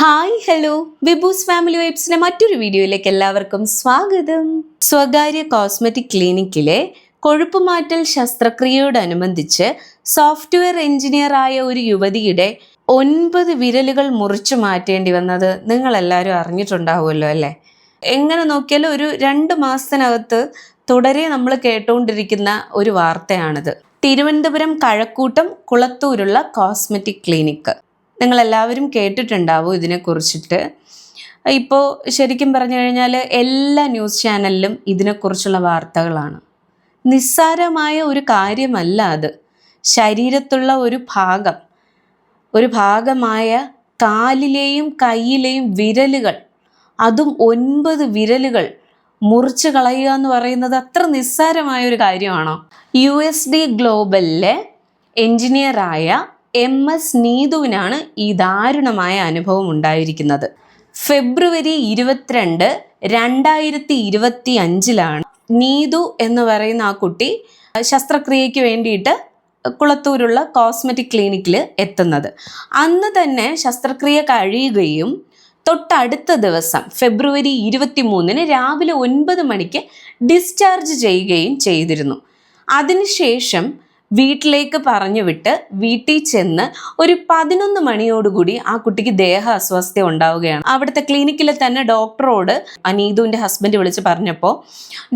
Hi hello വിബൂസ് family വൈബ്സിലെ മറ്റൊരു വീഡിയോയിലേക്ക് എല്ലാവർക്കും സ്വാഗതം. സ്വകാര്യ കോസ്മെറ്റിക് ക്ലിനിക്കിലെ കൊഴുപ്പുമാറ്റൽ ശസ്ത്രക്രിയയോടനുബന്ധിച്ച് സോഫ്റ്റ്വെയർ എഞ്ചിനീയർ ആയ ഒരു യുവതിയുടെ 9 വിരലുകൾ മുറിച്ചു മാറ്റേണ്ടി വന്നത് നിങ്ങളെല്ലാവരും അറിഞ്ഞിട്ടുണ്ടാവുമല്ലോ അല്ലേ? എങ്ങനെ നോക്കിയാലും ഒരു 2 മാസത്തിനകത്ത് തുടരെ നമ്മൾ കേട്ടുകൊണ്ടിരിക്കുന്ന ഒരു വാർത്തയാണിത്. തിരുവനന്തപുരം കഴക്കൂട്ടം കുളത്തൂരുള്ള കോസ്മെറ്റിക് ക്ലിനിക്ക്. നിങ്ങളെല്ലാവരും കേട്ടിട്ടുണ്ടാവും ഇതിനെക്കുറിച്ചിട്ട്. ഇപ്പോൾ ശരിക്കും പറഞ്ഞു കഴിഞ്ഞാൽ എല്ലാ ന്യൂസ് ചാനലിലും ഇതിനെക്കുറിച്ചുള്ള വാർത്തകളാണ്. നിസ്സാരമായ ഒരു കാര്യമല്ല അത്. ശരീരത്തുള്ള ഒരു ഭാഗമായ കാലിലെയും കയ്യിലെയും വിരലുകൾ, അതും 9 വിരലുകൾ മുറിച്ച് കളയുക എന്ന് പറയുന്നത് അത്ര നിസ്സാരമായ ഒരു കാര്യമാണോ? USD ഗ്ലോബലിലെ എഞ്ചിനീയറായ MS നീതുവിനാണ് ഈ ദാരുണമായ അനുഭവം ഉണ്ടായിരിക്കുന്നത്. ഫെബ്രുവരി 22, 2025 നീതു എന്ന് പറയുന്ന ആ കുട്ടി ശസ്ത്രക്രിയയ്ക്ക് വേണ്ടിയിട്ട് കുളത്തൂരുള്ള കോസ്മെറ്റിക് ക്ലിനിക്കിൽ എത്തുന്നത്. അന്ന് തന്നെ ശസ്ത്രക്രിയ കഴിയുകയും തൊട്ടടുത്ത ദിവസം ഫെബ്രുവരി 23 രാവിലെ 9 മണിക്ക് ഡിസ്ചാർജ് ചെയ്യുകയും ചെയ്തിരുന്നു. അതിനുശേഷം വീട്ടിലേക്ക് പറഞ്ഞു വിട്ട് വീട്ടിൽ ചെന്ന് ഒരു 11 മണിയോടുകൂടി ആ കുട്ടിക്ക് ദേഹ അസ്വസ്ഥ ഉണ്ടാവുകയാണ്. അവിടുത്തെ ക്ലിനിക്കിൽ തന്നെ ഡോക്ടറോട് അനീതുവിൻ്റെ ഹസ്ബൻഡ് വിളിച്ച് പറഞ്ഞപ്പോൾ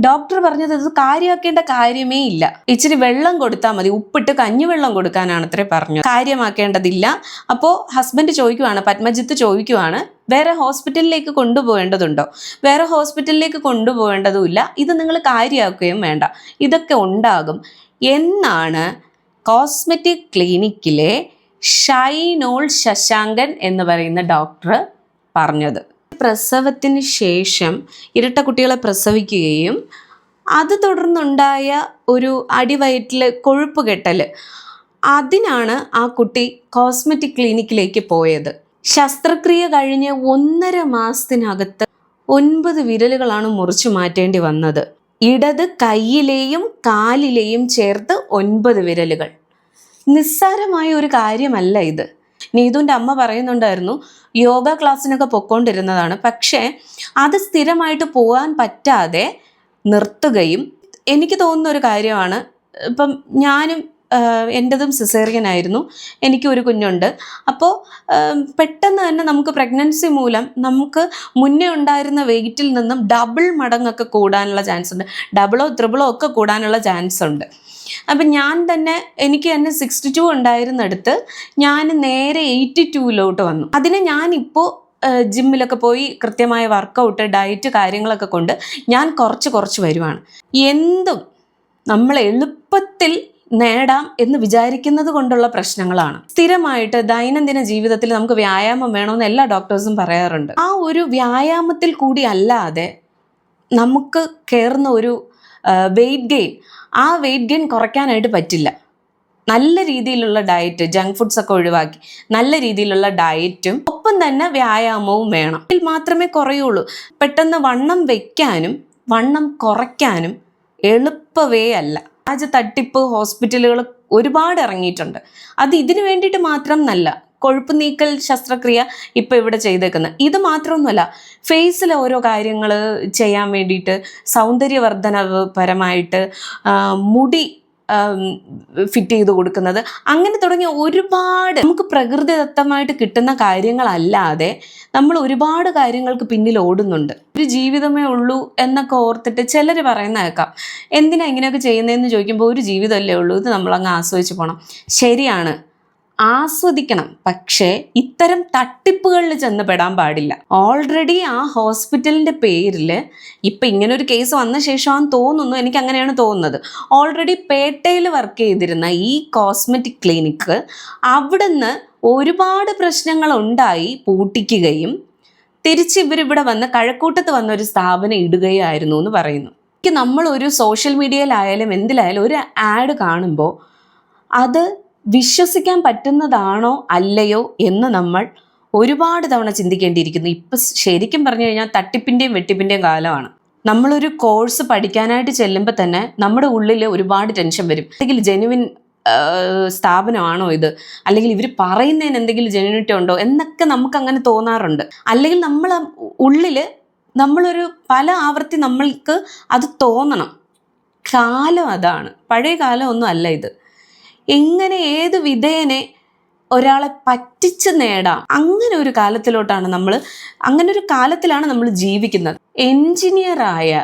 ഡോക്ടർ പറഞ്ഞത് ഇത് കാര്യമാക്കേണ്ട കാര്യമേ ഇല്ല, ഇച്ചിരി വെള്ളം കൊടുത്താൽ മതി, ഉപ്പിട്ട് കഞ്ഞിവെള്ളം കൊടുക്കാനാണ് അത്രേ പറഞ്ഞു, കാര്യമാക്കേണ്ടതില്ല. അപ്പോൾ ഹസ്ബൻഡ് ചോദിക്കുവാണ്, പത്മജിത്ത് ചോദിക്കുവാണ്, വേറെ ഹോസ്പിറ്റലിലേക്ക് കൊണ്ടുപോകേണ്ടതുണ്ടോ? വേറെ ഹോസ്പിറ്റലിലേക്ക് കൊണ്ടുപോകേണ്ടതുമില്ല, ഇത് നിങ്ങൾ കാര്യമാക്കുകയും വേണ്ട, ഇതൊക്കെ ഉണ്ടാകും എന്നാണ് കോസ്മെറ്റിക് ക്ലിനിക്കിലെ ഷൈനോൾ ശശാങ്കൻ എന്ന് പറയുന്ന ഡോക്ടർ പറഞ്ഞത്. പ്രസവത്തിന് ശേഷം ഇരട്ട കുട്ടികളെ പ്രസവിക്കുകയും അത് തുടർന്നുണ്ടായ ഒരു അടിവയറ്റിൽ കൊഴുപ്പ് കെട്ടൽ, അതിനാണ് ആ കുട്ടി കോസ്മെറ്റിക് ക്ലിനിക്കിലേക്ക് പോയത്. ശസ്ത്രക്രിയ കഴിഞ്ഞ് 1.5 മാസത്തിനകത്ത് 9 വിരലുകളാണ് മുറിച്ചു മാറ്റേണ്ടി വന്നത്. ഇടത് കൈയിലെയും കാലിലെയും ചേർത്ത് 9 വിരലുകൾ. നിസ്സാരമായ ഒരു കാര്യമല്ല ഇത്. നീതുവിൻ്റെ അമ്മ പറയുന്നുണ്ടായിരുന്നു, യോഗ ക്ലാസ്സിനൊക്കെ പൊയ്ക്കൊണ്ടിരുന്നതാണ്, പക്ഷേ അത് സ്ഥിരമായിട്ട് പോകാൻ പറ്റാതെ നിർത്തുകയും, എനിക്ക് തോന്നുന്ന ഒരു കാര്യമാണ്, ഇപ്പം ഞാനും എൻ്റെതും സിസേറിയൻ ആയിരുന്നു, എനിക്കൊരു കുഞ്ഞുണ്ട്. അപ്പോൾ പെട്ടെന്ന് തന്നെ നമുക്ക് പ്രഗ്നൻസി മൂലം നമുക്ക് മുന്നേ ഉണ്ടായിരുന്ന വെയിറ്റിൽ നിന്നും ഡബിൾ മടങ്ങൊക്കെ കൂടാനുള്ള ചാൻസ് ഉണ്ട്, ഡബിളോ ത്രിബിളോ ഒക്കെ കൂടാനുള്ള ചാൻസ് ഉണ്ട്. അപ്പം എനിക്ക് തന്നെ 62 ഉണ്ടായിരുന്നിടത്ത് ഞാൻ നേരെ 82 വന്നു. അതിന് ഞാനിപ്പോൾ ജിമ്മിലൊക്കെ പോയി കൃത്യമായ വർക്കൗട്ട്, ഡയറ്റ് കാര്യങ്ങളൊക്കെ കൊണ്ട് ഞാൻ കുറച്ച് വരുവാണ്. എന്തും നമ്മൾ എളുപ്പത്തിൽ നേടാം എന്ന് വിചാരിക്കുന്നത് കൊണ്ടുള്ള പ്രശ്നങ്ങളാണ്. സ്ഥിരമായിട്ട് ദൈനംദിന ജീവിതത്തിൽ നമുക്ക് വ്യായാമം വേണമെന്ന് എല്ലാ ഡോക്ടേഴ്സും പറയാറുണ്ട്. ആ ഒരു വ്യായാമത്തിൽ കൂടി അല്ലാതെ നമുക്ക് കയറുന്ന ഒരു വെയിറ്റ് ഗെയിൻ, ആ വെയിറ്റ് ഗെയിൻ കുറയ്ക്കാനായിട്ട് പറ്റില്ല. നല്ല രീതിയിലുള്ള ഡയറ്റ്, ജങ്ക് ഫുഡ്സ് ഒക്കെ ഒഴിവാക്കി നല്ല രീതിയിലുള്ള ഡയറ്റും ഒപ്പം തന്നെ വ്യായാമവും വേണം. ഇതിൽ മാത്രമേ കുറയുള്ളൂ. പെട്ടെന്ന് വണ്ണം വയ്ക്കാനും വണ്ണം കുറയ്ക്കാനും എളുപ്പവേ അല്ല. തട്ടിപ്പ് ഹോസ്പിറ്റലുകൾ ഒരുപാട് ഇറങ്ങിയിട്ടുണ്ട്. അത് ഇതിനു വേണ്ടിയിട്ട് മാത്രം നല്ല കൊഴുപ്പ് നീക്കൽ ശസ്ത്രക്രിയ ഇപ്പം ഇവിടെ ചെയ്തേക്കുന്നത് ഇത് മാത്രമൊന്നുമല്ല, ഫേസിലെ ഓരോ കാര്യങ്ങൾ ചെയ്യാൻ വേണ്ടിയിട്ട്, സൗന്ദര്യവർദ്ധനവ് പരമായിട്ട് മുടി ഫിറ്റ് ചെയ്ത് കൊടുക്കുന്നത്, അങ്ങനെ തുടങ്ങിയ ഒരുപാട് നമുക്ക് പ്രകൃതിദത്തമായിട്ട് കിട്ടുന്ന കാര്യങ്ങളല്ലാതെ നമ്മൾ ഒരുപാട് കാര്യങ്ങൾക്ക് പിന്നിൽ ഓടുന്നുണ്ട്. ഒരു ജീവിതമേ ഉള്ളൂ എന്നൊക്കെ ഓർത്തിട്ട് ചിലർ പറയുന്ന കേൾക്കാം, എന്തിനാ ഇങ്ങനെയൊക്കെ ചെയ്യുന്നതെന്ന് ചോദിക്കുമ്പോൾ ഒരു ജീവിതമല്ലേ ഉള്ളൂ, ഇത് നമ്മളങ്ങ് ആസ്വദിച്ച് പോകണം. ശരിയാണ്, ആസ്വദിക്കണം, പക്ഷേ ഇത്തരം തട്ടിപ്പുകളിൽ ചെന്ന് പെടാൻ പാടില്ല. ഓൾറെഡി ആ ഹോസ്പിറ്റലിൻ്റെ പേരിൽ ഇപ്പം ഇങ്ങനൊരു കേസ് വന്ന ശേഷമാണെന്ന് തോന്നുന്നു, എനിക്ക് അങ്ങനെയാണ് തോന്നുന്നത്. ഓൾറെഡി പേട്ടയിൽ വർക്ക് ചെയ്തിരുന്ന ഈ കോസ്മെറ്റിക് ക്ലിനിക്ക് അവിടുന്ന് ഒരുപാട് പ്രശ്നങ്ങൾ ഉണ്ടായി പൂട്ടിക്കുകയും തിരിച്ച് ഇവരിവിടെ വന്ന് കഴക്കൂട്ടത്ത് വന്ന ഒരു സ്ഥാപനം ഇടുകയായിരുന്നു എന്ന് പറയുന്നു. നമ്മളൊരു സോഷ്യൽ മീഡിയയിലായാലും എന്തിലായാലും ഒരു ആഡ് കാണുമ്പോൾ അത് വിശ്വസിക്കാൻ പറ്റുന്നതാണോ അല്ലയോ എന്ന് നമ്മൾ ഒരുപാട് തവണ ചിന്തിക്കേണ്ടിയിരിക്കുന്നു. ഇപ്പം ശരിക്കും പറഞ്ഞു കഴിഞ്ഞാൽ തട്ടിപ്പിൻ്റെയും വെട്ടിപ്പിൻ്റെയും കാലമാണ്. നമ്മളൊരു കോഴ്സ് പഠിക്കാനായിട്ട് ചെല്ലുമ്പോൾ തന്നെ നമ്മുടെ ഉള്ളിൽ ഒരുപാട് ടെൻഷൻ വരും. അല്ലെങ്കിൽ ജെനുവിൻ സ്ഥാപനമാണോ ഇത്, അല്ലെങ്കിൽ ഇവർ പറയുന്നതിന് എന്തെങ്കിലും ജെന്യൂനിറ്റി ഉണ്ടോ എന്നൊക്കെ നമുക്ക് അങ്ങനെ തോന്നാറുണ്ട്. അല്ലെങ്കിൽ നമ്മൾ ഉള്ളിൽ നമ്മളൊരു പല ആവർത്തി നമ്മൾക്ക് അത് തോന്നണം. കാലം അതാണ്, പഴയ കാലം ഒന്നും അല്ല ഇത്. എങ്ങനെ ഏത് വിധേയനെ ഒരാളെ പറ്റിച്ച് നേടാം, അങ്ങനെ ഒരു കാലത്തിലോട്ടാണ് അങ്ങനെ ഒരു കാലത്തിലാണ് നമ്മൾ ജീവിക്കുന്നത്. എൻജിനീയറായ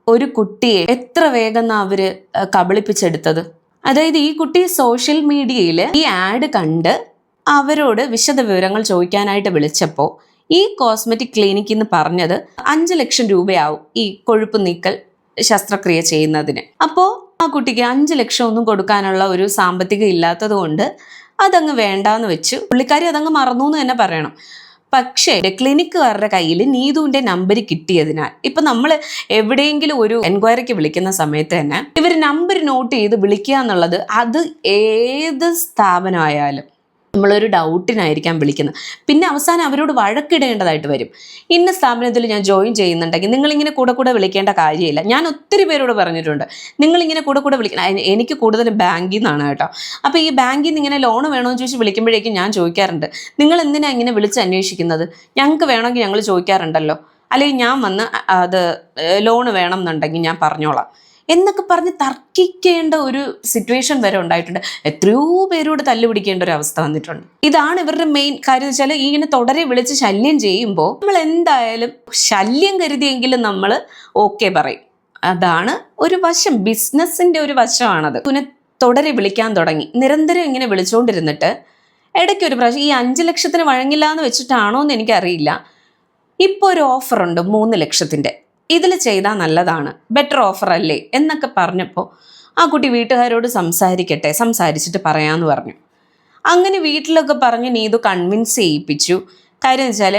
ഒരു കുട്ടിയെ എത്ര വേഗം അവര് കബളിപ്പിച്ചെടുത്തത്. അതായത് ഈ കുട്ടി സോഷ്യൽ മീഡിയയിൽ ഈ ആഡ് കണ്ട് അവരോട് വിശദ വിവരങ്ങൾ ചോദിക്കാനായിട്ട് വിളിച്ചപ്പോൾ ഈ കോസ്മെറ്റിക് ക്ലിനിക്കിൽ നിന്ന് പറഞ്ഞത് 5 ലക്ഷം രൂപയാവും ഈ കൊഴുപ്പ് നീക്കൽ ശസ്ത്രക്രിയ ചെയ്യുന്നതിന്. അപ്പോൾ ആ കുട്ടിക്ക് 5 ലക്ഷം ഒന്നും കൊടുക്കാനുള്ള ഒരു സാമ്പത്തികം ഇല്ലാത്തത് കൊണ്ട് അതങ്ങ് വേണ്ടാന്ന് വെച്ചു. പുള്ളിക്കാരി അതങ്ങ് മറന്നു എന്ന് തന്നെ പറയണം. പക്ഷേ ക്ലിനിക്കുകാരുടെ കയ്യിൽ നീതുവിൻ്റെ നമ്പർ കിട്ടിയതിനാൽ ഇപ്പം നമ്മൾ എവിടെയെങ്കിലും ഒരു എൻക്വയറിക്ക് വിളിക്കുന്ന സമയത്ത് തന്നെ ഇവർ നമ്പർ നോട്ട് ചെയ്ത് വിളിക്കുക എന്നുള്ളത്, അത് ഏത് സ്ഥാപനമായാലും നമ്മളൊരു ഡൗട്ടിനായിരിക്കാം വിളിക്കുന്നത്. പിന്നെ അവസാനം അവരോട് വഴക്കിടേണ്ടതായിട്ട് വരും. ഇന്ന സ്ഥാപനത്തിൽ ഞാൻ ജോയിൻ ചെയ്യുന്നുണ്ടെങ്കിൽ നിങ്ങളിങ്ങനെ കൂടെ വിളിക്കേണ്ട കാര്യമില്ല. ഞാൻ ഒത്തിരി പേരോട് പറഞ്ഞിട്ടുണ്ട്, നിങ്ങളിങ്ങനെ കൂടെ വിളിക്കണം. എനിക്ക് കൂടുതലും ബാങ്കിൽ നിന്നാണ് കേട്ടോ. അപ്പോൾ ഈ ബാങ്കിൽ നിന്ന് ഇങ്ങനെ ലോൺ വേണമെന്ന് ചോദിച്ച് വിളിക്കുമ്പോഴേക്കും ഞാൻ ചോദിക്കാറുണ്ട്, നിങ്ങൾ എന്തിനാണ് ഇങ്ങനെ വിളിച്ച് അന്വേഷിക്കുന്നത്? ഞങ്ങൾക്ക് വേണമെങ്കിൽ ഞങ്ങൾ ചോദിക്കാറുണ്ടല്ലോ, അല്ലെങ്കിൽ ഞാൻ വന്ന് അത് ലോണ് വേണം എന്നുണ്ടെങ്കിൽ ഞാൻ പറഞ്ഞോളാം എന്നൊക്കെ പറഞ്ഞ് തർക്കിക്കേണ്ട ഒരു സിറ്റുവേഷൻ വരെ ഉണ്ടായിട്ടുണ്ട്. എത്രയോ പേരോട് തല്ലുപിടിക്കേണ്ട ഒരു അവസ്ഥ വന്നിട്ടുണ്ട്. ഇതാണ് ഇവരുടെ മെയിൻ കാര്യം എന്ന് വെച്ചാൽ, ഇങ്ങനെ തുടരെ വിളിച്ച് ശല്യം ചെയ്യുമ്പോൾ നമ്മൾ എന്തായാലും ശല്യം കരുതിയെങ്കിലും നമ്മൾ ഓക്കെ പറയും. അതാണ് ഒരു വശം, ബിസിനസ്സിൻ്റെ ഒരു വശമാണത്. പിന്നെ തുടരെ വിളിക്കാൻ തുടങ്ങി, നിരന്തരം ഇങ്ങനെ വിളിച്ചുകൊണ്ടിരുന്നിട്ട് ഇടയ്ക്കൊരു പ്രാവശ്യം ഈ 5 ലക്ഷത്തിന് വഴങ്ങില്ല എന്ന് വെച്ചിട്ടാണോ എന്ന് എനിക്കറിയില്ല, ഇപ്പോൾ ഒരു ഓഫറുണ്ട് 3 ലക്ഷത്തിൻ്റെ, ഇതിൽ ചെയ്താൽ നല്ലതാണ്, ബെറ്റർ ഓഫർ അല്ലേ എന്നൊക്കെ പറഞ്ഞപ്പോൾ ആ കുട്ടി വീട്ടുകാരോട് സംസാരിച്ചിട്ട് പറയാമെന്ന് പറഞ്ഞു. അങ്ങനെ വീട്ടിലൊക്കെ പറഞ്ഞ് നീതു കൺവിൻസ് ചെയ്യിപ്പിച്ചു. കാര്യം എന്ന് വെച്ചാൽ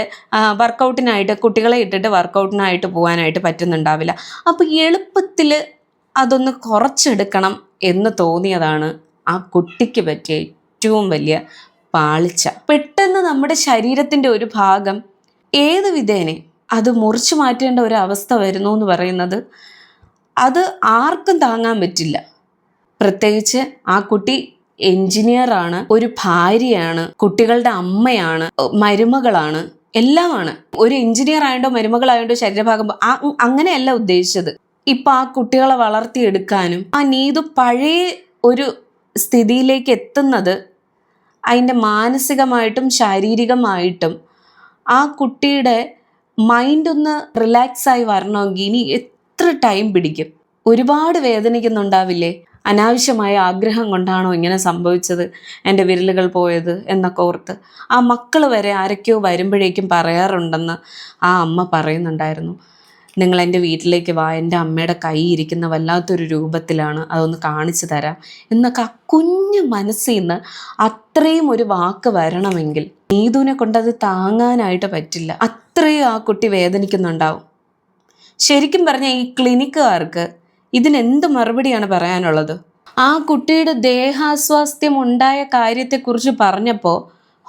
വർക്കൗട്ടിനായിട്ട് കുട്ടികളെ ഇട്ടിട്ട് വർക്കൗട്ടിനായിട്ട് പോകാനായിട്ട് പറ്റുന്നുണ്ടാവില്ല. അപ്പോൾ എളുപ്പത്തിൽ അതൊന്ന് കുറച്ചെടുക്കണം എന്ന് തോന്നിയതാണ് ആ കുട്ടിക്ക് പറ്റിയ ഏറ്റവും വലിയ പാളിച്ച. പെട്ടെന്ന് നമ്മുടെ ശരീരത്തിൻ്റെ ഒരു ഭാഗം ഏത് വിധേനെ അത് മുറിച്ചു മാറ്റേണ്ട ഒരു അവസ്ഥ വരുന്നു എന്ന് പറയുന്നത് അത് ആർക്കും താങ്ങാൻ പറ്റില്ല. പ്രത്യേകിച്ച് ആ കുട്ടി എൻജിനീയറാണ്, ഒരു ഭാര്യയാണ്, കുട്ടികളുടെ അമ്മയാണ്, മരുമകളാണ്, എല്ലാമാണ്. ഒരു എൻജിനീയർ ആയതുകൊണ്ടോ മരുമകളായതുകൊണ്ടോ ശരീരഭാഗം അങ്ങനെയല്ല ഉദ്ദേശിച്ചത്. ഇപ്പം ആ കുട്ടികളെ വളർത്തിയെടുക്കാനും ആ നീതു പഴയ ഒരു സ്ഥിതിയിലേക്ക് എത്തുന്നത് അതിൻ്റെ മാനസികമായിട്ടും ശാരീരികമായിട്ടും ആ കുട്ടിയുടെ മൈൻഡ് ഒന്ന് റിലാക്സായി വരണമെങ്കിൽ ഇനി എത്ര ടൈം പിടിക്കും? ഒരുപാട് വേദനിക്കുന്നുണ്ടാവില്ലേ? അനാവശ്യമായ ആഗ്രഹം കൊണ്ടാണോ ഇങ്ങനെ സംഭവിച്ചത്, എൻ്റെ വിരലുകൾ പോയത് എന്നൊക്കെ ഓർത്ത്. ആ മക്കൾ വരെ ആരൊക്കെയോ വരുമ്പോഴേക്കും പറയാറുണ്ടെന്ന് ആ അമ്മ പറയുന്നുണ്ടായിരുന്നു. നിങ്ങൾ എൻ്റെ വീട്ടിലേക്ക് വാ, എൻ്റെ അമ്മയുടെ കൈ ഇരിക്കുന്ന വല്ലാത്തൊരു രൂപത്തിലാണ്, അതൊന്ന് കാണിച്ചു തരാം എന്നൊക്കെ. ആ കുഞ്ഞു മനസ്സിൽ നിന്ന് അത്രയും ഒരു വാക്ക് വരണമെങ്കിൽ നീതുവിനെ കൊണ്ടത് താങ്ങാനായിട്ട് പറ്റില്ല. അത്രയും ആ കുട്ടി വേദനിക്കുന്നുണ്ടാവും. ശരിക്കും പറഞ്ഞാൽ ഈ ക്ലിനിക്കുകാർക്ക് ഇതിനെന്ത് മറുപടിയാണ് പറയാനുള്ളത്? ആ കുട്ടിയുടെ ദേഹാസ്വാസ്ഥ്യം ഉണ്ടായ കാര്യത്തെക്കുറിച്ച് പറഞ്ഞപ്പോൾ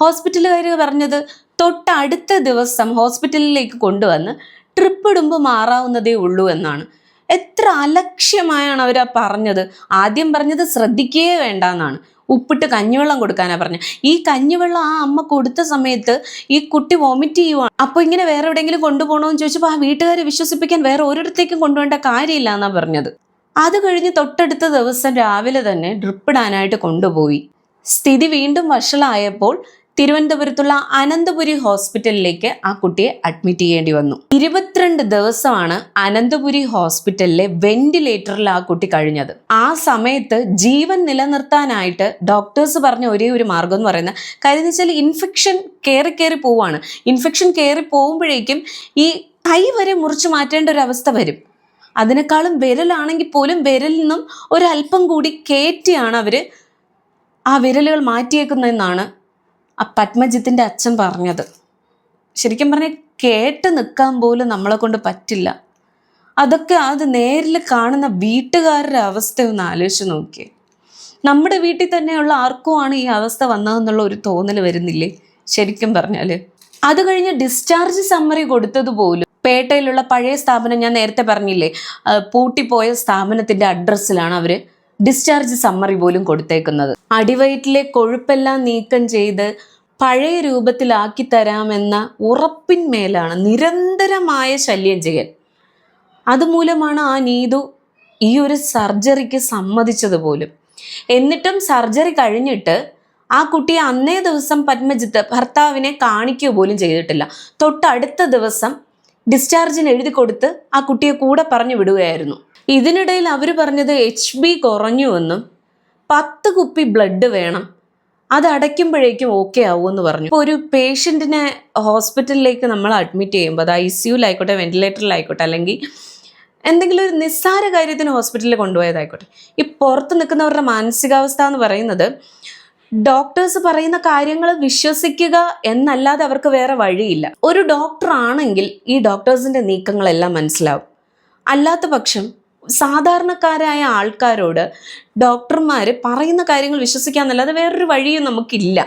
ഹോസ്പിറ്റലുകാർ പറഞ്ഞത് തൊട്ടടുത്ത ദിവസം ഹോസ്പിറ്റലിലേക്ക് കൊണ്ടുവന്ന് ട്രിപ്പ് ഇടുമ്പോൾ മാറാവുന്നതേ ഉള്ളൂ എന്നാണ്. എത്ര അലക്ഷ്യമായാണ് അവർ പറഞ്ഞത്. ആദ്യം പറഞ്ഞത് ശ്രദ്ധിക്കുകയേ വേണ്ട എന്നാണ്, ഉപ്പിട്ട് കഞ്ഞിവെള്ളം കൊടുക്കാനാണ് പറഞ്ഞത്. ഈ കഞ്ഞിവെള്ളം ആ അമ്മ കൊടുത്ത സമയത്ത് ഈ കുട്ടി വോമിറ്റ് ചെയ്യുവാണ്. അപ്പോൾ ഇങ്ങനെ വേറെ എവിടെയെങ്കിലും കൊണ്ടുപോകണമെന്ന് ചോദിച്ചപ്പോൾ ആ വീട്ടുകാരെ വിശ്വസിപ്പിക്കാൻ വേറെ ഒരിടത്തേക്കും കൊണ്ടുപോകേണ്ട കാര്യമില്ല എന്നാണ് പറഞ്ഞത്. അത് കഴിഞ്ഞ് തൊട്ടടുത്ത ദിവസം രാവിലെ തന്നെ ഡ്രിപ്പ് ഇടാനായിട്ട് കൊണ്ടുപോയി. സ്ഥിതി വീണ്ടും വഷളായപ്പോൾ തിരുവനന്തപുരത്തുള്ള അനന്തപുരി ഹോസ്പിറ്റലിലേക്ക് ആ കുട്ടിയെ അഡ്മിറ്റ് ചെയ്യേണ്ടി വന്നു. 22 ദിവസമാണ് അനന്തപുരി ഹോസ്പിറ്റലിലെ വെന്റിലേറ്ററിൽ ആ കുട്ടി കഴിഞ്ഞത്. ആ സമയത്ത് ജീവൻ നിലനിർത്താനായിട്ട് ഡോക്ടേഴ്സ് പറഞ്ഞ ഒരേ ഒരു മാർഗം എന്ന് പറയുന്നത് കാര്യം എന്ന് വെച്ചാൽ ഇൻഫെക്ഷൻ കയറി പോവാണ്. ഇൻഫെക്ഷൻ കയറി പോകുമ്പോഴേക്കും ഈ കൈ വരെ മുറിച്ച് മാറ്റേണ്ട ഒരു അവസ്ഥ വരും. അതിനേക്കാളും വിരലാണെങ്കിൽ പോലും വിരലിൽ നിന്നും ഒരല്പം കൂടി കയറ്റിയാണ് അവർ ആ വിരലുകൾ മാറ്റിയേക്കുന്നതെന്നാണ് ആ പത്മജിത്തിൻ്റെ അച്ഛൻ പറഞ്ഞത്. ശരിക്കും പറഞ്ഞാൽ കേട്ട് നിൽക്കാൻ പോലും നമ്മളെ കൊണ്ട് പറ്റില്ല. അതൊക്കെ അത് നേരിൽ കാണുന്ന വീട്ടുകാരുടെ അവസ്ഥ ഒന്ന് ആലോചിച്ച് നോക്കിയേ. നമ്മുടെ വീട്ടിൽ തന്നെയുള്ള ആർക്കുമാണ് ഈ അവസ്ഥ വന്നതെന്നുള്ള ഒരു തോന്നൽ വരുന്നില്ലേ ശരിക്കും പറഞ്ഞാൽ? അത് കഴിഞ്ഞ് ഡിസ്ചാർജ് സമ്മറി കൊടുത്തതുപോലും പേട്ടയിലുള്ള പഴയ സ്ഥാപനം, ഞാൻ നേരത്തെ പറഞ്ഞില്ലേ പൂട്ടിപ്പോയ സ്ഥാപനത്തിൻ്റെ അഡ്രസ്സിലാണ് അവർ ഡിസ്ചാർജ് സമ്മറി പോലും കൊടുത്തേക്കുന്നത്. അടിവയറ്റിലെ കൊഴുപ്പെല്ലാം നീക്കം ചെയ്ത് പഴയ രൂപത്തിലാക്കി തരാമെന്ന ഉറപ്പിന്മേലാണ് നിരന്തരമായ ശല്യം ചെയ്യൽ. അതുമൂലമാണ് ആ നീതു ഈ ഒരു സർജറിക്ക് സമ്മതിച്ചത് പോലും. എന്നിട്ടും സർജറി കഴിഞ്ഞിട്ട് ആ കുട്ടിയെ അന്നേ ദിവസം പത്മജിത്ത് ഭർത്താവിനെ കാണിക്കുക പോലും ചെയ്തിട്ടില്ല. തൊട്ടടുത്ത ദിവസം ഡിസ്ചാർജിന് എഴുതി കൊടുത്ത് ആ കുട്ടിയെ കൂടെ പറഞ്ഞു വിടുകയായിരുന്നു. ഇതിനിടയിൽ അവർ പറഞ്ഞത് HB കുറഞ്ഞുവെന്നും 10 കുപ്പി ബ്ലഡ് വേണം, അത് അടയ്ക്കുമ്പോഴേക്കും ഓക്കെ ആവുമെന്ന് പറഞ്ഞു. ഇപ്പോൾ ഒരു പേഷ്യൻറ്റിനെ ഹോസ്പിറ്റലിലേക്ക് നമ്മൾ അഡ്മിറ്റ് ചെയ്യുമ്പോൾ, അത് ICUലായിക്കോട്ടെ, വെന്റിലേറ്ററിലായിക്കോട്ടെ, അല്ലെങ്കിൽ എന്തെങ്കിലും ഒരു നിസ്സാര കാര്യത്തിന് ഹോസ്പിറ്റലിൽ കൊണ്ടുപോയതായിക്കോട്ടെ, ഈ പുറത്ത് നിൽക്കുന്നവരുടെ മാനസികാവസ്ഥ എന്ന് പറയുന്നത് ഡോക്ടേഴ്സ് പറയുന്ന കാര്യങ്ങൾ വിശ്വസിക്കുക എന്നല്ലാതെ അവർക്ക് വേറെ വഴിയില്ല. ഒരു ഡോക്ടർ ആണെങ്കിൽ ഈ ഡോക്ടേഴ്സിൻ്റെ നീക്കങ്ങളെല്ലാം മനസ്സിലാവും. അല്ലാത്ത പക്ഷം സാധാരണക്കാരായ ആൾക്കാരോട് ഡോക്ടർമാർ പറയുന്ന കാര്യങ്ങൾ വിശ്വസിക്കാന്നല്ലാതെ വേറൊരു വഴിയും നമുക്കില്ല.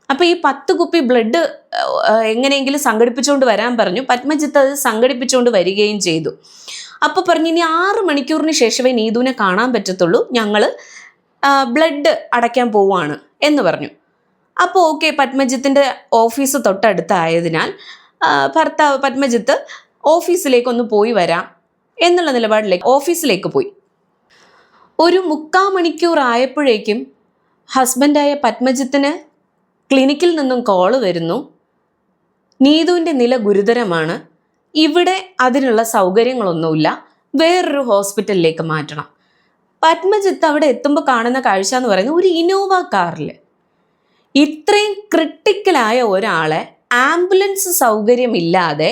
അപ്പോൾ ഈ 10 കുപ്പി ബ്ലഡ് എങ്ങനെയെങ്കിലും സംഘടിപ്പിച്ചുകൊണ്ട് വരാൻ പറഞ്ഞു. പത്മജിത്ത് അത് സംഘടിപ്പിച്ചുകൊണ്ട് വരികയും ചെയ്തു. അപ്പോൾ പറഞ്ഞു, ഇനി 6 മണിക്കൂറിന് ശേഷമേ നീതുവിനെ കാണാൻ പറ്റത്തുള്ളൂ, ഞങ്ങൾ ബ്ലഡ് അടയ്ക്കാൻ പോവുകയാണ് എന്ന് പറഞ്ഞു. അപ്പോൾ ഓക്കെ, പത്മജിത്തിൻ്റെ ഓഫീസ് തൊട്ടടുത്തായതിനാൽ ഭർത്താവ് പത്മജിത്ത് ഓഫീസിലേക്കൊന്ന് പോയി വരാം എന്നുള്ള നിലപാടിലേക്ക് ഓഫീസിലേക്ക് പോയി. ഒരു 3/4 മണിക്കൂർ ആയപ്പോഴേക്കും ഹസ്ബൻഡായ പത്മജിത്തിന് ക്ലിനിക്കിൽ നിന്നും കോള് വരുന്നു. നീതുവിൻ്റെ നില ഗുരുതരമാണ്, ഇവിടെ അതിനുള്ള സൗകര്യങ്ങളൊന്നുമില്ല, വേറൊരു ഹോസ്പിറ്റലിലേക്ക് മാറ്റണം. പത്മജിത്ത് അവിടെ എത്തുമ്പോൾ കാണുന്ന കാഴ്ച എന്ന് പറയുന്നത് ഒരു ഇന്നോവ കാറിൽ ഇത്രയും ക്രിട്ടിക്കലായ ഒരാളെ ആംബുലൻസ് സൗകര്യമില്ലാതെ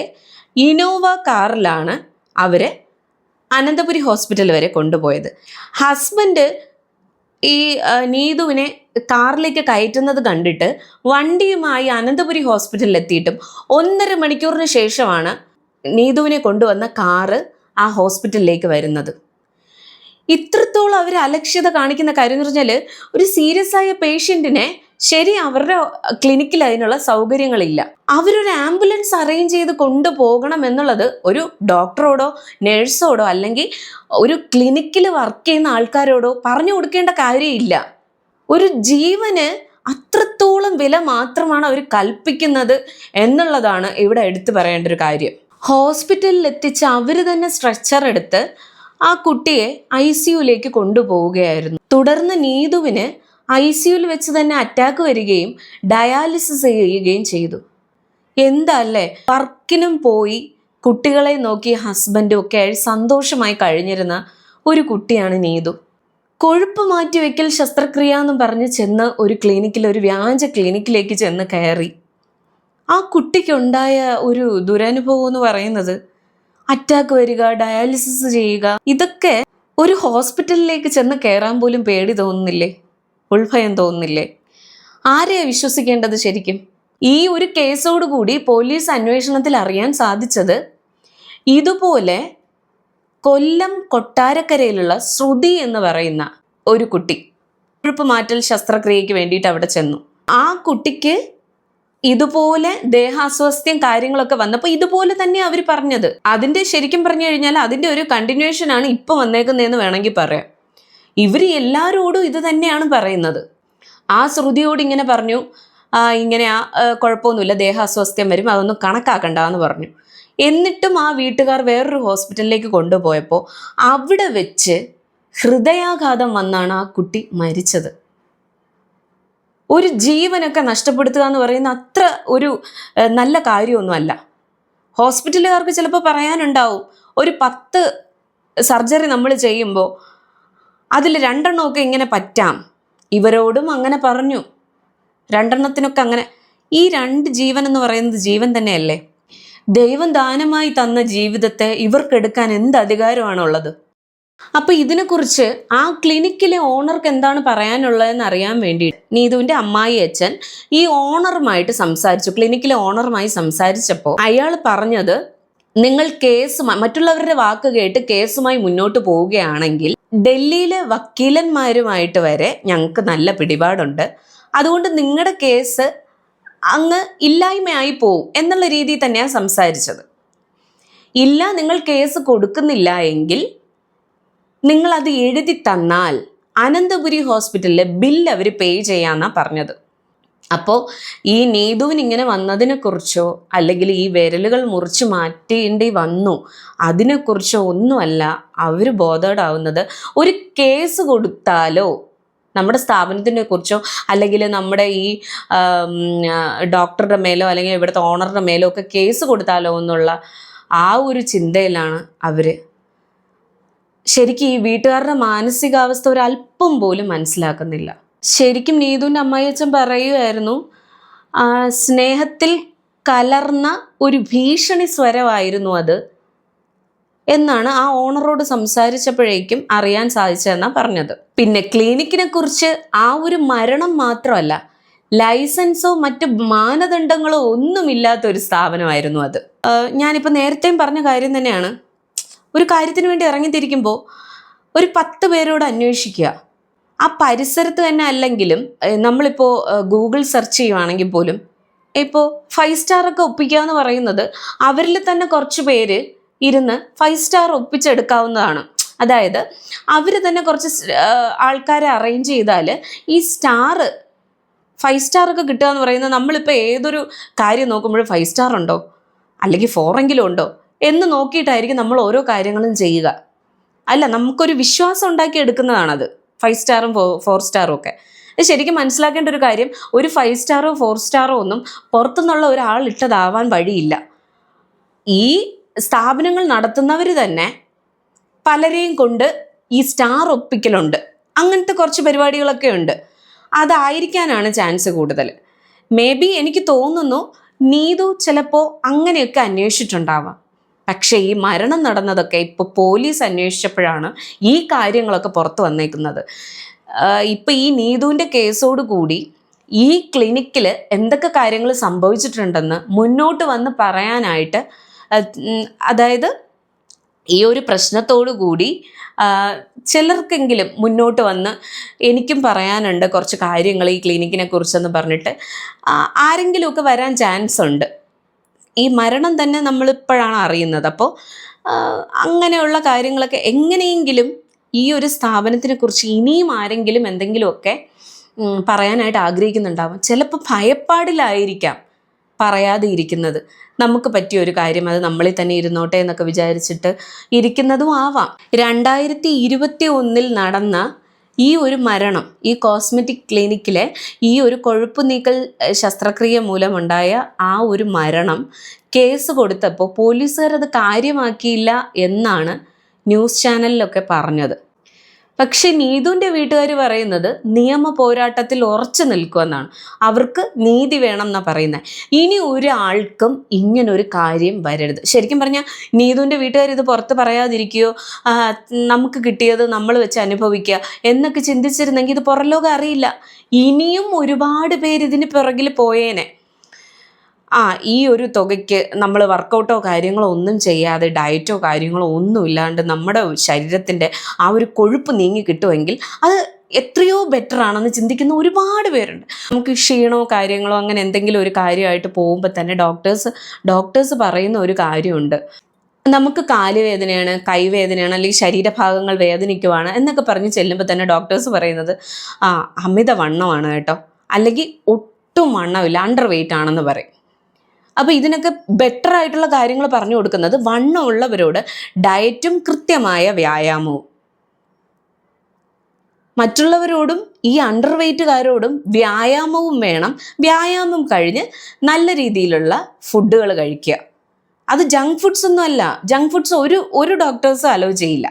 ഇന്നോവ കാറിലാണ് അവർ അനന്തപുരി ഹോസ്പിറ്റൽ വരെ കൊണ്ടുപോയത്. ഹസ്ബൻഡ് ഈ നീതുവിനെ കാറിലേക്ക് കയറ്റുന്നത് കണ്ടിട്ട് വണ്ടിയുമായി അനന്തപുരി ഹോസ്പിറ്റലിൽ എത്തിയിട്ടും 1.5 മണിക്കൂറിന് ശേഷമാണ് നീതുവിനെ കൊണ്ടുവന്ന കാറ് ആ ഹോസ്പിറ്റലിലേക്ക് വരുന്നത്. ഇത്രത്തോളം അവർ അലക്ഷ്യത കാണിക്കുന്ന കാര്യം എന്ന് പറഞ്ഞാൽ, ഒരു സീരിയസ് ആയ പേഷ്യൻറ്റിനെ ശരി അവരുടെ ക്ലിനിക്കിൽ അതിനുള്ള സൗകര്യങ്ങളില്ല, അവരൊരു ആംബുലൻസ് അറേഞ്ച് ചെയ്ത് കൊണ്ടുപോകണം എന്നുള്ളത് ഒരു ഡോക്ടറോടോ നേഴ്സോടോ അല്ലെങ്കിൽ ഒരു ക്ലിനിക്കിൽ വർക്ക് ചെയ്യുന്ന ആൾക്കാരോടോ പറഞ്ഞു കൊടുക്കേണ്ട കാര്യമില്ല. ഒരു ജീവന് അത്രത്തോളം വില മാത്രമാണ് അവർ കൽപ്പിക്കുന്നത് എന്നുള്ളതാണ് ഇവിടെ എടുത്തു പറയേണ്ട ഒരു കാര്യം. ഹോസ്പിറ്റലിൽ എത്തിച്ച് അവർ തന്നെ സ്ട്രെച്ചർ എടുത്ത് ആ കുട്ടിയെ ICUലേക്ക് കൊണ്ടുപോവുകയായിരുന്നു. തുടർന്ന് നീതുവിന് ICUവിൽ വെച്ച് തന്നെ അറ്റാക്ക് വരികയും ഡയാലിസിസ് ചെയ്യുകയും ചെയ്തു. എന്താ അല്ലേ, വർക്കിനും പോയി കുട്ടികളെ നോക്കി ഹസ്ബൻഡും ഒക്കെ ആയി സന്തോഷമായി കഴിഞ്ഞിരുന്ന ഒരു കുട്ടിയാണ് നീതു. കൊഴുപ്പ് മാറ്റിവെക്കൽ ശസ്ത്രക്രിയ എന്നും പറഞ്ഞ് ചെന്ന് ഒരു ക്ലിനിക്കിൽ, ഒരു വ്യാജ ക്ലിനിക്കിലേക്ക് ചെന്ന് കയറി. ആ കുട്ടിക്കുണ്ടായ ഒരു ദുരനുഭവം എന്ന് പറയുന്നത് അറ്റാക്ക് വരിക, ഡയാലിസിസ് ചെയ്യുക, ഇതൊക്കെ ഒരു ഹോസ്പിറ്റലിലേക്ക് ചെന്ന് കയറാൻ പോലും പേടി തോന്നുന്നില്ലേ, ഉൾഭയം തോന്നുന്നില്ലേ? ആരെയാ വിശ്വസിക്കേണ്ടത് ശരിക്കും? ഈ ഒരു കേസോടുകൂടി പോലീസ് അന്വേഷണത്തിൽ അറിയാൻ സാധിച്ചത്, ഇതുപോലെ കൊല്ലം കൊട്ടാരക്കരയിലുള്ള ശ്രുതി എന്ന് പറയുന്ന ഒരു കുട്ടി കൊഴുപ്പ് മാറ്റൽ ശസ്ത്രക്രിയയ്ക്ക് വേണ്ടിയിട്ട് അവിടെ ചെന്നു. ആ കുട്ടിക്ക് ഇതുപോലെ ദേഹാസ്വാസ്ഥ്യം കാര്യങ്ങളൊക്കെ വന്നപ്പോൾ ഇതുപോലെ തന്നെ അവർ പറഞ്ഞത്. അതിൻ്റെ ശരിക്കും പറഞ്ഞു കഴിഞ്ഞാൽ അതിൻ്റെ ഒരു കണ്ടിന്യൂഷനാണ് ഇപ്പോൾ വന്നേക്കുന്നതെന്ന് വേണമെങ്കിൽ പറയാം. ഇവർ എല്ലാവരോടും ഇത് തന്നെയാണ് പറയുന്നത്. ആ ശ്രുതിയോട് ഇങ്ങനെ പറഞ്ഞു, ഇങ്ങനെ കുഴപ്പമൊന്നുമില്ല, ദേഹാസ്വാസ്ഥ്യം വരും, അതൊന്നും കണക്കാക്കണ്ട എന്ന് പറഞ്ഞു. എന്നിട്ടും ആ വീട്ടുകാർ വേറൊരു ഹോസ്പിറ്റലിലേക്ക് കൊണ്ടുപോയപ്പോൾ അവിടെ വെച്ച് ഹൃദയാഘാതം വന്നാണ് ആ കുട്ടി മരിച്ചത്. ഒരു ജീവനൊക്കെ നഷ്ടപ്പെടുത്തുക എന്ന് പറയുന്ന അത്ര ഒരു നല്ല കാര്യമൊന്നുമല്ല. ഹോസ്പിറ്റലുകാർക്ക് ചിലപ്പോൾ പറയാനുണ്ടാവും, ഒരു 10 സർജറി നമ്മൾ ചെയ്യുമ്പോൾ അതിൽ 2 എണ്ണമൊക്കെ ഇങ്ങനെ പറ്റാം. ഇവരോടും അങ്ങനെ പറഞ്ഞു, 2 എണ്ണത്തിനൊക്കെ അങ്ങനെ. ഈ 2 ജീവൻ എന്ന് പറയുന്നത് ജീവൻ തന്നെയല്ലേ? ദൈവം ദാനമായി തന്ന ജീവിതത്തെ ഇവർക്കെടുക്കാൻ എന്ത് അധികാരമാണുള്ളത്? അപ്പോൾ ഇതിനെക്കുറിച്ച് ആ ക്ലിനിക്കിലെ ഓണർക്ക് എന്താണ് പറയാനുള്ളതെന്ന് അറിയാൻ വേണ്ടി നീതുവിൻ്റെ അമ്മായി അച്ഛൻ ഈ ഓണറുമായിട്ട് സംസാരിച്ചു. ക്ലിനിക്കിലെ ഓണറുമായി സംസാരിച്ചപ്പോൾ അയാൾ പറഞ്ഞത്, നിങ്ങൾ മറ്റുള്ളവരുടെ വാക്ക് കേട്ട് കേസുമായി മുന്നോട്ട് പോവുകയാണെങ്കിൽ ഡൽഹിയിലെ വക്കീലന്മാരുമായിട്ട് വരെ ഞങ്ങൾക്ക് നല്ല പിടിപാടുണ്ട്, അതുകൊണ്ട് നിങ്ങളുടെ കേസ് അങ്ങ് ഇല്ലായ്മയായി പോവും എന്നുള്ള രീതിയിൽ തന്നെയാണ് സംസാരിച്ചത്. ഇല്ല, നിങ്ങൾ കേസ് കൊടുക്കുന്നില്ല എങ്കിൽ നിങ്ങളത് എഴുതി തന്നാൽ അനന്തപുരി ഹോസ്പിറ്റലിലെ ബില്ല് അവർ പേ ചെയ്യാമെന്നാണ് പറഞ്ഞത്. അപ്പോൾ ഈ നീതുവിന് ഇങ്ങനെ വന്നതിനെ കുറിച്ചോ അല്ലെങ്കിൽ ഈ വിരലുകൾ മുറിച്ച് മാറ്റേണ്ടി വന്നു അതിനെക്കുറിച്ചോ ഒന്നുമല്ല അവർ ബോധേഡാവുന്നത്. ഒരു കേസ് കൊടുത്താലോ നമ്മുടെ സ്ഥാപനത്തിനെ കുറിച്ചോ അല്ലെങ്കിൽ നമ്മുടെ ഈ ഡോക്ടറുടെ മേലോ അല്ലെങ്കിൽ ഇവിടുത്തെ ഓണറുടെ മേലോ ഒക്കെ കേസ് കൊടുത്താലോ എന്നുള്ള ആ ഒരു ചിന്തയിലാണ് അവർ. ശരിക്കും ഈ വീട്ടുകാരുടെ മാനസികാവസ്ഥ ഒരല്പം പോലും മനസ്സിലാക്കുന്നില്ല. ശരിക്കും നീതുവിൻ്റെ അമ്മായിയച്ഛൻ പറയുമായിരുന്നു, സ്നേഹത്തിൽ കലർന്ന ഒരു ഭീഷണി സ്വരമായിരുന്നു അത് എന്നാണ് ആ ഓണറോട് സംസാരിച്ചപ്പോഴേക്കും അറിയാൻ സാധിച്ചതെന്നാണ് പറഞ്ഞത്. പിന്നെ ക്ലിനിക്കിനെ കുറിച്ച് ആ ഒരു മരണം മാത്രമല്ല, ലൈസൻസോ മറ്റ് മാനദണ്ഡങ്ങളോ ഒന്നുമില്ലാത്തൊരു സ്ഥാപനമായിരുന്നു അത്. ഞാനിപ്പോൾ നേരത്തെയും പറഞ്ഞ കാര്യം തന്നെയാണ്. ഒരു കാര്യത്തിന് വേണ്ടി ഇറങ്ങിത്തിരിക്കുമ്പോൾ ഒരു 10 പേരോട് അന്വേഷിക്കുക. ആ പരിസരത്ത് തന്നെ അല്ലെങ്കിലും നമ്മളിപ്പോൾ ഗൂഗിൾ സെർച്ച് ചെയ്യുവാണെങ്കിൽ പോലും ഇപ്പോൾ 5 സ്റ്റാറൊക്കെ ഒപ്പിക്കുക എന്ന് പറയുന്നത് അവരിൽ തന്നെ കുറച്ച് പേര് ഇരുന്ന് 5 സ്റ്റാർ ഒപ്പിച്ചെടുക്കാവുന്നതാണ്. അതായത് അവർ തന്നെ കുറച്ച് ആൾക്കാരെ അറേഞ്ച് ചെയ്താൽ ഈ 5 സ്റ്റാറൊക്കെ കിട്ടുക എന്ന് പറയുന്നത് നമ്മളിപ്പോൾ ഏതൊരു കാര്യം നോക്കുമ്പോഴും 5 സ്റ്റാർ ഉണ്ടോ അല്ലെങ്കിൽ 4 ഉണ്ടോ എന്ന് നോക്കിയിട്ടായിരിക്കും നമ്മൾ ഓരോ കാര്യങ്ങളും ചെയ്യുക. അല്ല, നമുക്കൊരു വിശ്വാസം ഉണ്ടാക്കി എടുക്കുന്നതാണത് 5 സ്റ്റാറും 4 സ്റ്റാറും ഒക്കെ. ശരിക്കും മനസ്സിലാക്കേണ്ട ഒരു കാര്യം, ഒരു 5 സ്റ്റാറോ 4 സ്റ്റാറോ ഒന്നും പുറത്തുനിന്നുള്ള ഒരാൾ ഇട്ടതാവാൻ വഴിയില്ല. ഈ സ്ഥാപനങ്ങൾ നടത്തുന്നവർ തന്നെ പലരെയും കൊണ്ട് ഈ സ്റ്റാർ ഒപ്പിക്കലുണ്ട്. അങ്ങനത്തെ കുറച്ച് പരിപാടികളൊക്കെ ഉണ്ട്. അതായിരിക്കാനാണ് ചാൻസ് കൂടുതൽ. മേ ബി എനിക്ക് തോന്നുന്നു നീതു ചിലപ്പോൾ അങ്ങനെയൊക്കെ അന്വേഷിച്ചിട്ടുണ്ടാവാം. പക്ഷേ ഈ മരണം നടന്നതൊക്കെ ഇപ്പോൾ പോലീസ് അന്വേഷിച്ചപ്പോഴാണ് ഈ കാര്യങ്ങളൊക്കെ പുറത്ത് വന്നേക്കുന്നത്. ഇപ്പം ഈ നീതുവിൻ്റെ കേസോട് കൂടി ഈ ക്ലിനിക്കിൽ എന്തൊക്കെ കാര്യങ്ങൾ സംഭവിച്ചിട്ടുണ്ടെന്ന് മുന്നോട്ട് വന്ന് പറയാനായിട്ട്, അതായത് ഈ ഒരു പ്രശ്നത്തോടു കൂടി ചിലർക്കെങ്കിലും മുന്നോട്ട് വന്ന് എനിക്കും പറയാനുണ്ട് കുറച്ച് കാര്യങ്ങൾ ഈ ക്ലിനിക്കിനെ കുറിച്ചെന്ന് പറഞ്ഞിട്ട് ആരെങ്കിലുമൊക്കെ വരാൻ ചാൻസ് ഉണ്ട്. ഈ മരണം തന്നെ നമ്മളിപ്പോഴാണ് അറിയുന്നത്. അപ്പോൾ അങ്ങനെയുള്ള കാര്യങ്ങളൊക്കെ എങ്ങനെയെങ്കിലും ഈ ഒരു സ്ഥാപനത്തിനെ കുറിച്ച് ഇനിയും ആരെങ്കിലും എന്തെങ്കിലുമൊക്കെ പറയാനായിട്ട് ആഗ്രഹിക്കുന്നുണ്ടാവും. ചിലപ്പോൾ ഭയപ്പാടിലായിരിക്കാം പറയാതെ ഇരിക്കുന്നത്. നമുക്ക് പറ്റിയ ഒരു കാര്യം അത് നമ്മളിൽ തന്നെ ഇരുന്നോട്ടെ എന്നൊക്കെ വിചാരിച്ചിട്ട് ഇരിക്കുന്നതും ആവാം. 2021 നടന്ന ഈ ഒരു മരണം, ഈ കോസ്മെറ്റിക് ക്ലിനിക്കിലെ ഈ ഒരു കൊഴുപ്പ് നീക്കൽ ശസ്ത്രക്രിയ മൂലമുണ്ടായ ആ ഒരു മരണം കേസ് കൊടുത്തപ്പോൾ പോലീസുകാരത് കാര്യമാക്കിയില്ല എന്നാണ് ന്യൂസ് ചാനലിലൊക്കെ പറഞ്ഞത്. പക്ഷെ നീതുവിൻ്റെ വീട്ടുകാർ പറയുന്നത് നിയമ പോരാട്ടത്തിൽ ഉറച്ചു നിൽക്കുമെന്നാണ്. അവർക്ക് നീതി വേണം എന്നാണ് പറയുന്നത്. ഇനി ഒരാൾക്കും ഇങ്ങനൊരു കാര്യം വരരുത്. ശരിക്കും പറഞ്ഞാൽ നീതുവിൻ്റെ വീട്ടുകാർ ഇത് പുറത്ത് പറയാതിരിക്കുകയോ നമുക്ക് കിട്ടിയത് നമ്മൾ വെച്ച് അനുഭവിക്കുക എന്നൊക്കെ ചിന്തിച്ചിരുന്നെങ്കിൽ ഇത് പുറംലോകം അറിയില്ല. ഇനിയും ഒരുപാട് പേര് ഇതിന് പിറകിൽ പോയേനെ. ഈ ഒരു തുകയ്ക്ക് നമ്മൾ വർക്കൗട്ടോ കാര്യങ്ങളോ ഒന്നും ചെയ്യാതെ ഡയറ്റോ കാര്യങ്ങളോ ഒന്നും ഇല്ലാണ്ട് നമ്മുടെ ശരീരത്തിൻ്റെ ആ ഒരു കൊഴുപ്പ് നീങ്ങി കിട്ടുമെങ്കിൽ അത് എത്രയോ ബെറ്റർ ആണെന്ന് ചിന്തിക്കുന്ന ഒരുപാട് പേരുണ്ട്. നമുക്ക് ക്ഷീണമോ കാര്യങ്ങളോ അങ്ങനെ എന്തെങ്കിലും ഒരു കാര്യമായിട്ട് പോകുമ്പോൾ തന്നെ ഡോക്ടേഴ്സ് പറയുന്ന ഒരു കാര്യമുണ്ട്. നമുക്ക് കാലുവേദനയാണ്, കൈവേദനയാണ്, അല്ലെങ്കിൽ ശരീരഭാഗങ്ങൾ വേദനിക്കുവാണ് എന്നൊക്കെ പറഞ്ഞ് ചെല്ലുമ്പോൾ തന്നെ ഡോക്ടേഴ്സ് പറയുന്നത് അമിതവണ്ണമാണ് കേട്ടോ, അല്ലെങ്കിൽ ഒട്ടും വണ്ണമില്ല, അണ്ടർ വെയിറ്റ് ആണെന്ന് പറയും. അപ്പോൾ ഇതിനൊക്കെ ബെറ്റർ ആയിട്ടുള്ള കാര്യങ്ങൾ പറഞ്ഞു കൊടുക്കുന്നത് വണ്ണമുള്ളവരോട് ഡയറ്റും കൃത്യമായ വ്യായാമവും, മറ്റുള്ളവരോടും ഈ അണ്ടർ വെയ്റ്റുകാരോടും വ്യായാമവും വേണം. വ്യായാമം കഴിഞ്ഞ് നല്ല രീതിയിലുള്ള ഫുഡുകൾ കഴിക്കുക. അത് ജങ്ക് ഫുഡ്സ് ഒന്നും അല്ല. ജങ്ക് ഫുഡ്സ് ഒരു ഡോക്ടേഴ്സും അലോ ചെയ്യില്ല.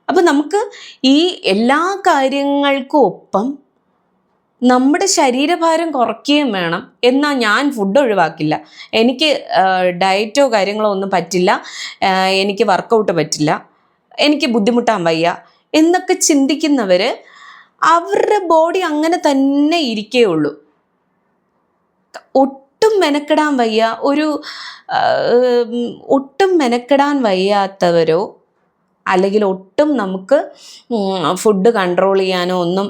അപ്പം നമുക്ക് ഈ എല്ലാ കാര്യങ്ങൾക്കും ഒപ്പം നമ്മുടെ ശരീരഭാരം കുറയ്ക്കുകയും വേണം. എന്നാൽ ഞാൻ ഫുഡ് ഒഴിവാക്കില്ല, എനിക്ക് ഡയറ്റോ കാര്യങ്ങളോ ഒന്നും പറ്റില്ല, എനിക്ക് വർക്കൗട്ട് പറ്റില്ല, എനിക്ക് ബുദ്ധിമുട്ടാൻ വയ്യ എന്നൊക്കെ ചിന്തിക്കുന്നവർ അവരുടെ ബോഡി അങ്ങനെ തന്നെ ഇരിക്കുകയുള്ളൂ. ഒട്ടും മെനക്കെടാൻ വയ്യ, ഒട്ടും മെനക്കെടാൻ വയ്യാത്തവരോ അല്ലെങ്കിൽ ഒട്ടും നമുക്ക് ഫുഡ് കൺട്രോൾ ചെയ്യാനോ ഒന്നും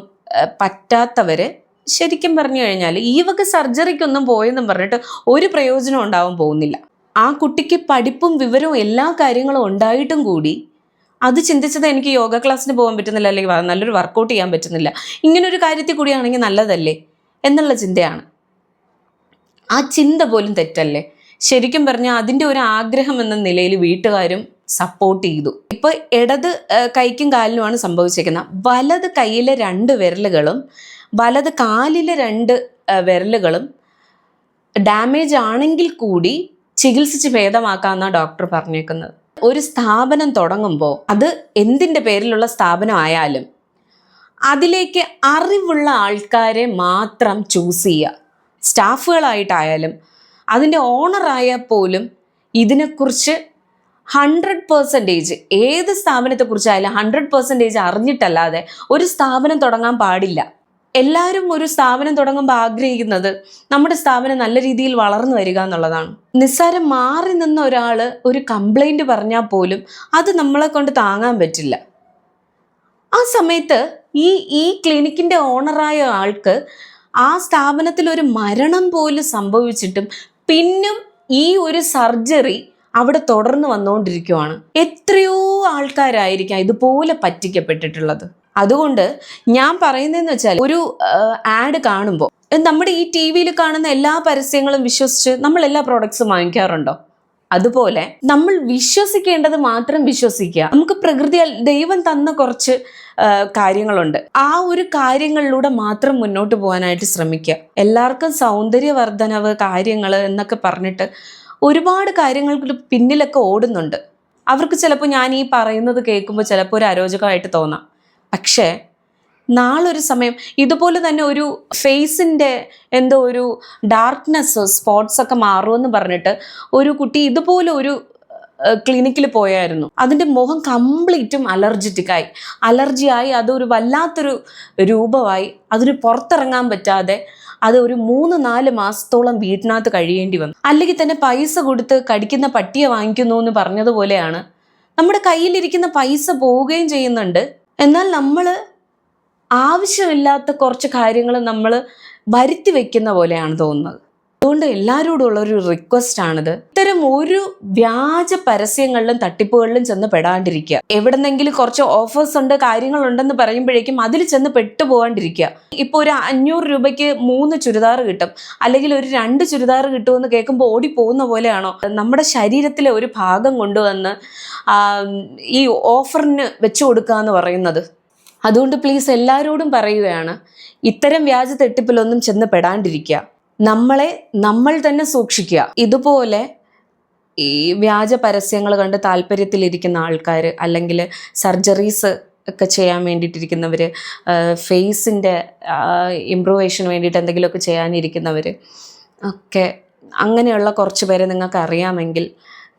പറ്റാത്തവർ ശരിക്കും പറഞ്ഞു കഴിഞ്ഞാൽ ഈ വക സർജറിക്കൊന്നും പോയെന്നും പറഞ്ഞിട്ട് ഒരു പ്രയോജനം ഉണ്ടാവാൻ പോകുന്നില്ല. ആ കുട്ടിക്ക് പഠിപ്പും വിവരവും എല്ലാ കാര്യങ്ങളും ഉണ്ടായിട്ടും കൂടി അത് ചിന്തിച്ചത് എനിക്ക് യോഗ ക്ലാസ്സിന് പോകാൻ പറ്റുന്നില്ല, അല്ലെങ്കിൽ നല്ലൊരു വർക്കൗട്ട് ചെയ്യാൻ പറ്റുന്നില്ല, ഇങ്ങനൊരു കാര്യത്തിൽ കൂടിയാണെങ്കിൽ നല്ലതല്ലേ എന്നുള്ള ചിന്തയാണ്. ആ ചിന്ത പോലും തെറ്റല്ലേ? ശരിക്കും പറഞ്ഞാൽ അതിൻ്റെ ഒരു ആഗ്രഹം എന്ന നിലയിൽ വീട്ടുകാരും സപ്പോർട്ട് ചെയ്തു. ഇപ്പൊ ഇടത് കൈക്കും കാലിനുമാണ് സംഭവിച്ചിരിക്കുന്നത്. വലത് കൈയിലെ 2 വിരലുകളും വലത് കാലിലെ 2 വിരലുകളും ഡാമേജ് ആണെങ്കിൽ കൂടി ചികിത്സിച്ച് ഭേദമാക്കാമെന്നാണ് ഡോക്ടർ പറഞ്ഞേക്കുന്നത്. ഒരു സ്ഥാപനം തുടങ്ങുമ്പോൾ അത് എന്തിൻ്റെ പേരിലുള്ള സ്ഥാപനമായാലും അതിലേക്ക് അറിവുള്ള ആൾക്കാരെ മാത്രം ചൂസ് ചെയ്യുക. സ്റ്റാഫുകളായിട്ടായാലും അതിൻ്റെ ഓണറായാൽ പോലും ഇതിനെക്കുറിച്ച് 100% ഏത് സ്ഥാപനത്തെക്കുറിച്ചായാലും 100% അറിഞ്ഞിട്ടല്ലാതെ ഒരു സ്ഥാപനം തുടങ്ങാൻ പാടില്ല. എല്ലാവരും ഒരു സ്ഥാപനം തുടങ്ങുമ്പോൾ ആഗ്രഹിക്കുന്നത് നമ്മുടെ സ്ഥാപനം നല്ല രീതിയിൽ വളർന്നു വരിക എന്നുള്ളതാണ്. നിസ്സാരം മാറി നിന്ന ഒരാൾ ഒരു കംപ്ലൈൻറ്റ് പറഞ്ഞാൽ പോലും അത് നമ്മളെ കൊണ്ട് താങ്ങാൻ പറ്റില്ല. ആ സമയത്ത് ഈ ക്ലിനിക്കിൻ്റെ ഓണറായ ആൾക്ക് ആ സ്ഥാപനത്തിൽ ഒരു മരണം പോലും സംഭവിച്ചിട്ടും പിന്നും ഈ ഒരു സർജറി അവിടെ തുടർന്ന് വന്നുകൊണ്ടിരിക്കുവാണ്. എത്രയോ ആൾക്കാരായിരിക്കാം ഇതുപോലെ പറ്റിക്കപ്പെട്ടിട്ടുള്ളത്. അതുകൊണ്ട് ഞാൻ പറയുന്നതെന്ന് വെച്ചാൽ, ഒരു ആഡ് കാണുമ്പോൾ നമ്മുടെ ഈ TV-യിൽ കാണുന്ന എല്ലാ പരസ്യങ്ങളും വിശ്വസിച്ച് നമ്മൾ എല്ലാ പ്രോഡക്ട്സും വാങ്ങിക്കാറുണ്ടോ? അതുപോലെ നമ്മൾ വിശ്വസിക്കേണ്ടത് മാത്രം വിശ്വസിക്കുക. നമുക്ക് പ്രകൃതിയാൽ ദൈവം തന്ന കുറച്ച് കാര്യങ്ങളുണ്ട്, ആ ഒരു കാര്യങ്ങളിലൂടെ മാത്രം മുന്നോട്ട് പോകാനായിട്ട് ശ്രമിക്കുക. എല്ലാവർക്കും സൗന്ദര്യവർദ്ധനവ് കാര്യങ്ങൾ എന്നൊക്കെ പറഞ്ഞിട്ട് ഒരുപാട് കാര്യങ്ങൾക്ക് പിന്നിലൊക്കെ ഓടുന്നുണ്ട്. അവർക്ക് ചിലപ്പോൾ ഞാൻ ഈ പറയുന്നത് കേൾക്കുമ്പോൾ ചിലപ്പോൾ ഒരു അരോചകമായിട്ട് തോന്നാം. പക്ഷേ നാളൊരു സമയം ഇതുപോലെ തന്നെ ഒരു ഫേസിൻ്റെ എന്തോ ഒരു ഡാർക്ക്നെസ് സ്പോട്ട്സ് ഒക്കെ മാറുമെന്ന് പറഞ്ഞിട്ട് ഒരു കുട്ടി ഇതുപോലെ ഒരു ക്ലിനിക്കിൽ പോയായിരുന്നു. അതിൻ്റെ മുഖം കംപ്ലീറ്റും അലർജിയായി അതൊരു വല്ലാത്തൊരു രൂപമായി. അതിന് പുറത്തിറങ്ങാൻ പറ്റാതെ അത് ഒരു 3-4 മാസത്തോളം വീട്ടിനകത്ത് കഴിയേണ്ടി വന്നു. അല്ലെങ്കിൽ തന്നെ പൈസ കൊടുത്ത് കടിക്കുന്ന പട്ടിയെ വാങ്ങിക്കുന്നു എന്ന് പറഞ്ഞതുപോലെയാണ് നമ്മുടെ കയ്യിലിരിക്കുന്ന പൈസ പോവുകയും ചെയ്യുന്നുണ്ട്. എന്നാൽ നമ്മൾ ആവശ്യമില്ലാത്ത കുറച്ച് കാര്യങ്ങൾ നമ്മൾ വരുത്തി വെക്കുന്ന പോലെയാണ് തോന്നുന്നത്. അതുകൊണ്ട് എല്ലാവരോടും ഉള്ളൊരു റിക്വസ്റ്റാണിത്, ഇത്തരം ഒരു വ്യാജ പരസ്യങ്ങളിലും തട്ടിപ്പുകളിലും ചെന്ന് പെടാണ്ടിരിക്കുക. എവിടെന്നെങ്കിലും കുറച്ച് ഓഫേഴ്സ് ഉണ്ട് കാര്യങ്ങളുണ്ടെന്ന് പറയുമ്പോഴേക്കും അതിൽ ചെന്ന് പെട്ടുപോകാണ്ടിരിക്കുക. ഇപ്പോൾ ഒരു 500 രൂപയ്ക്ക് 3 ചുരിദാർ കിട്ടും, അല്ലെങ്കിൽ ഒരു 2 ചുരിദാർ കിട്ടുമെന്ന് കേൾക്കുമ്പോൾ ഓടി പോകുന്ന പോലെയാണോ നമ്മുടെ ശരീരത്തിലെ ഒരു ഭാഗം കൊണ്ടുവന്ന് ഈ ഓഫറിന് വെച്ചു കൊടുക്കുക എന്ന് പറയുന്നത്? അതുകൊണ്ട് പ്ലീസ് എല്ലാവരോടും പറയുകയാണ്, ഇത്തരം വ്യാജ തെട്ടിപ്പിലൊന്നും ചെന്ന് പെടാണ്ടിരിക്കുക. നമ്മൾ തന്നെ സൂക്ഷിക്കുക. ഇതുപോലെ ഈ വ്യാജ പരസ്യങ്ങൾ കണ്ട് താല്പര്യത്തിലിരിക്കുന്ന ആൾക്കാർ, അല്ലെങ്കിൽ സർജറീസ് ഒക്കെ ചെയ്യാൻ വേണ്ടിയിട്ടിരിക്കുന്നവർ, ഫേസിൻ്റെ ഇംപ്രൂവേഷന് വേണ്ടിയിട്ട് എന്തെങ്കിലുമൊക്കെ ചെയ്യാനിരിക്കുന്നവർ ഒക്കെ, അങ്ങനെയുള്ള കുറച്ച് പേരെ നിങ്ങൾക്ക് അറിയാമെങ്കിൽ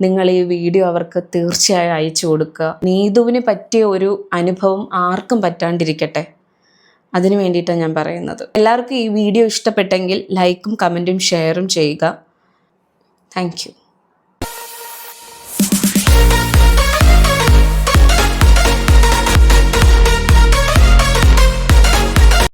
നിങ്ങൾ ഈ വീഡിയോ അവർക്ക് തീർച്ചയായും അയച്ചു കൊടുക്കുക. നീതുവിന് പറ്റിയ ഒരു അനുഭവം ആർക്കും പറ്റാണ്ടിരിക്കട്ടെ, അതിനു വേണ്ടിയിട്ടാണ് ഞാൻ പറയുന്നത്. എല്ലാവർക്കും ഈ വീഡിയോ ഇഷ്ടപ്പെട്ടെങ്കിൽ ലൈക്കും കമൻറ്റും ഷെയറും ചെയ്യുക. Thank you.